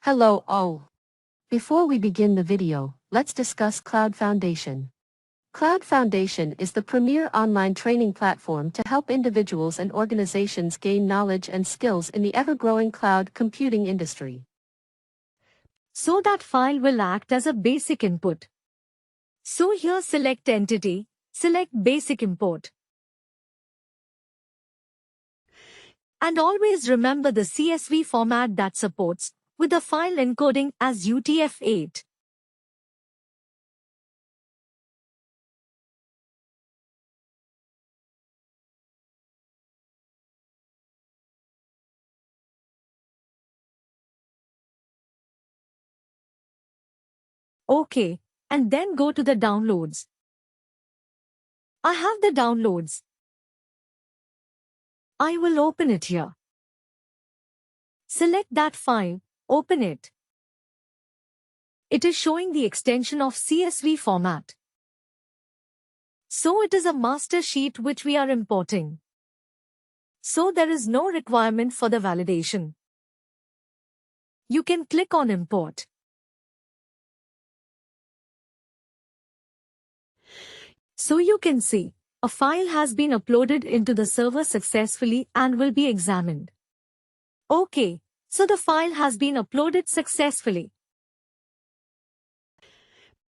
Hello all. Before we begin the video, let's discuss CloudFoundation. CloudFoundation is the premier online training platform to help individuals and organizations gain knowledge and skills in the ever-growing cloud computing industry. So that file will act as a basic input. So here select Entity, select Basic Import. And always remember the CSV format that supports, with the file encoding as UTF-8. OK, and then go to the downloads. I have the downloads. I will open it here. Select that file, open it. It is showing the extension of CSV format. So it is a master sheet which we are importing. So there is no requirement for the validation. You can click on Import. So you can see, a file has been uploaded into the server successfully and will be examined. OK, so the file has been uploaded successfully.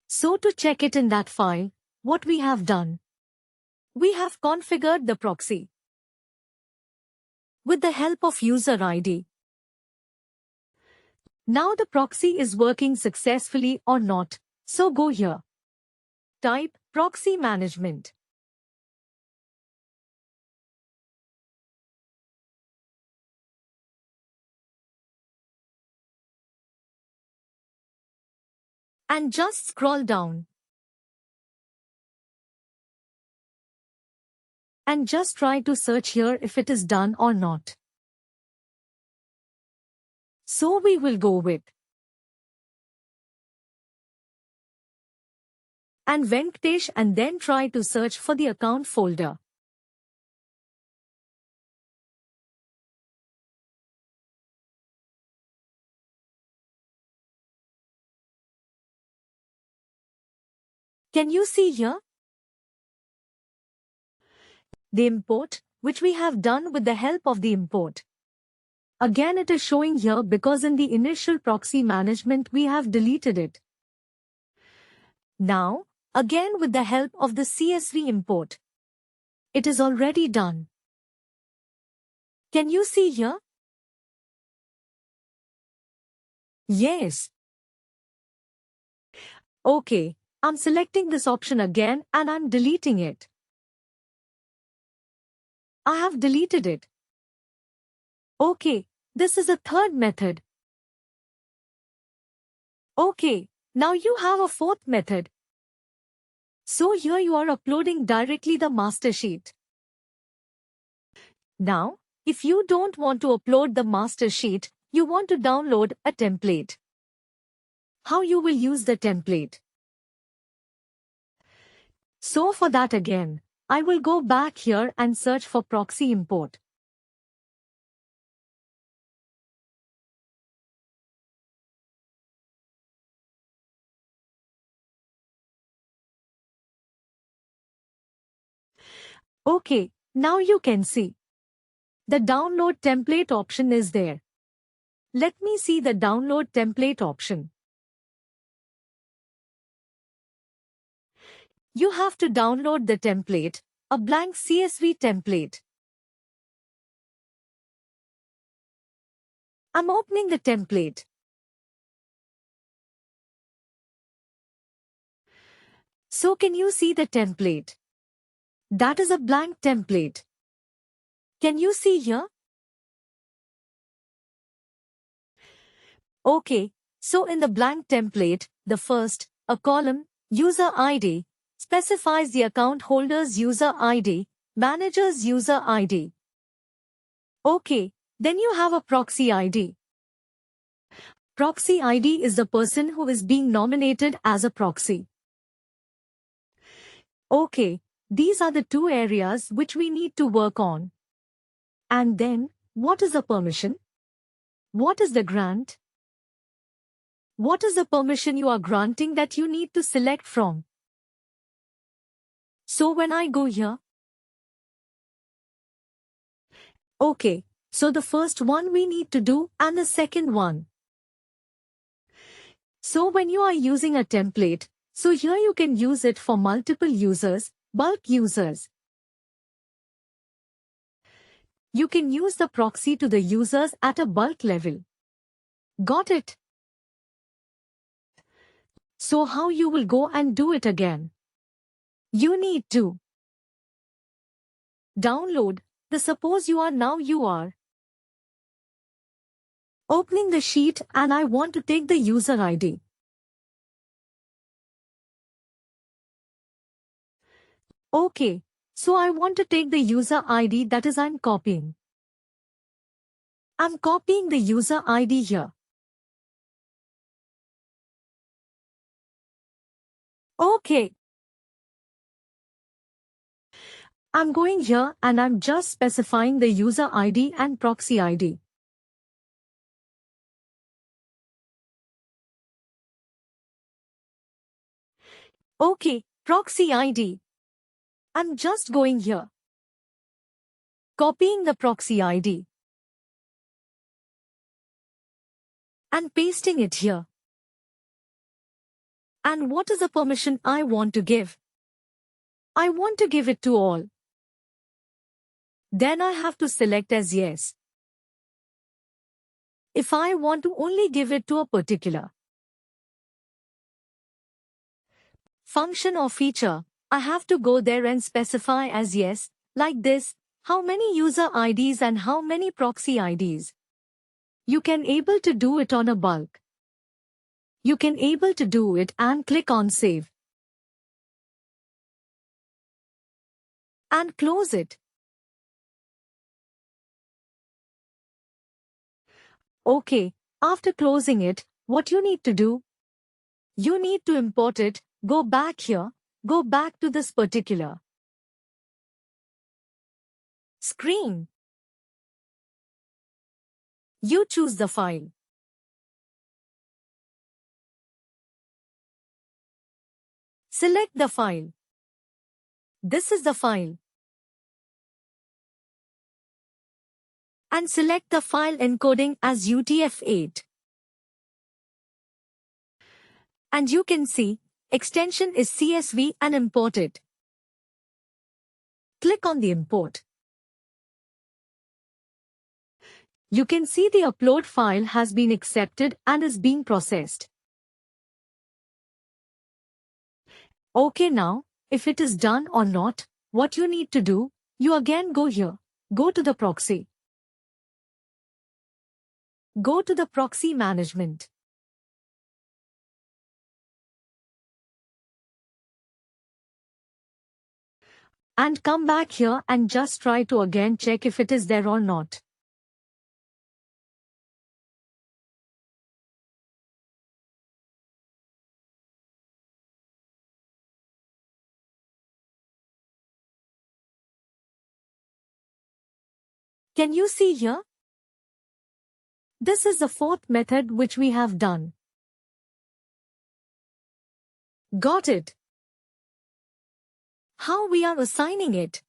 So to check it in that file, what we have done? We have configured the proxy with the help of user ID. Now the proxy is working successfully or not, so go here. Type Proxy Management. And just scroll down. And just try to search here if it is done or not. So we will go with Nvanke and then try to search for the account folder. Can you see here? The import, which we have done with the help of the import. Again it is showing here because in the initial proxy management we have deleted it. Now, again with the help of the CSV import. It is already done. Can you see here? Yes. OK, I'm selecting this option again and I'm deleting it. I have deleted it. OK, this is a third method. OK, now you have a fourth method. So here you are uploading directly the master sheet. Now, if you don't want to upload the master sheet, you want to download a template. How you will use the template? So for that again, I will go back here and search for proxy import. OK, now you can see. The download template option is there. Let me see the download template option. You have to download the template, a blank CSV template. I'm opening the template. So can you see the template? That is a blank template. Can you see here? OK, so in the blank template, the first, a column, user ID, specifies the account holder's user ID, manager's user ID. OK, then you have a proxy ID. Proxy ID is the person who is being nominated as a proxy. OK, these are the two areas which we need to work on. And then, what is the permission? What is the grant? What is the permission you are granting that you need to select from? So when I go here, okay, so the first one we need to do and the second one. So when you are using a template, so here you can use it for multiple users, bulk users. You can use the proxy to the users at a bulk level. Got it? So how you will go and do it again? You need to download the suppose you are opening the sheet and I want to take the user ID. Okay, so I want to take the user ID, that is I'm copying. I'm copying the user ID here. Okay. I'm going here and I'm just specifying the user ID and proxy ID. Okay, proxy ID. I'm just going here. Copying the proxy ID. And pasting it here. And what is the permission I want to give? I want to give it to all. Then I have to select as yes. If I want to only give it to a particular function or feature, I have to go there and specify as yes, like this, how many user IDs and how many proxy IDs. You can able to do it on a bulk. You can able to do it and click on save. And close it. Okay, after closing it, what you need to do? You need to import it, go back here, go back to this particular screen. You choose the file. Select the file. This is the file. And select the file encoding as UTF-8. And you can see, extension is CSV and import it. Click on the import. You can see the upload file has been accepted and is being processed. Okay, now, if it is done or not, what you need to do, you again go here, go to the proxy. Go to the proxy management. And come back here and just try to again check if it is there or not. Can you see here? This is the fourth method which we have done. Got it? How we are assigning it?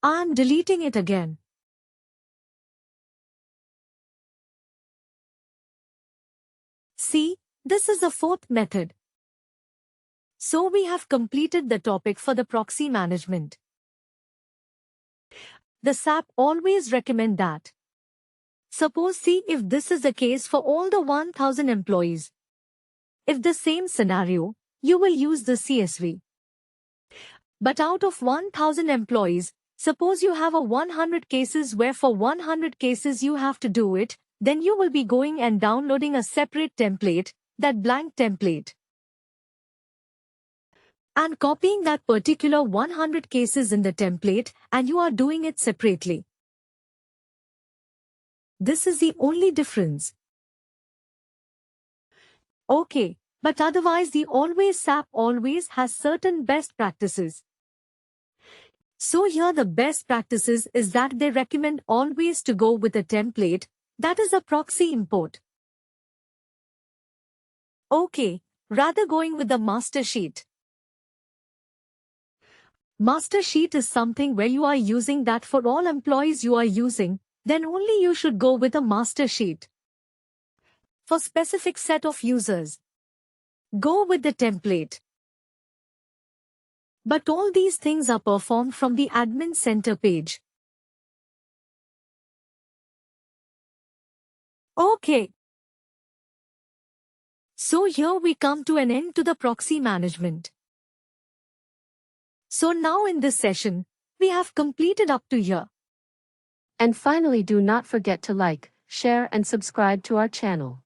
I am deleting it again. See, this is the fourth method. So we have completed the topic for the proxy management. The SAP always recommend that. Suppose see if this is the case for all the 1000 employees. If the same scenario, you will use the CSV. But out of 1000 employees, suppose you have a 100 cases where for 100 cases you have to do it, then you will be going and downloading a separate template, that blank template, and copying that particular 100 cases in the template, and you are doing it separately. This is the only difference. Okay, but otherwise the SAP always has certain best practices. So here the best practices is that they recommend always to go with a template, that is a proxy import. Okay, rather going with the master sheet. Master sheet is something where you are using that for all employees you are using, then only you should go with a master sheet. For specific set of users, go with the template. But all these things are performed from the admin center page. Okay. So here we come to an end to the proxy management. So now in this session, we have completed up to here. And finally, do not forget to like, share and subscribe to our channel.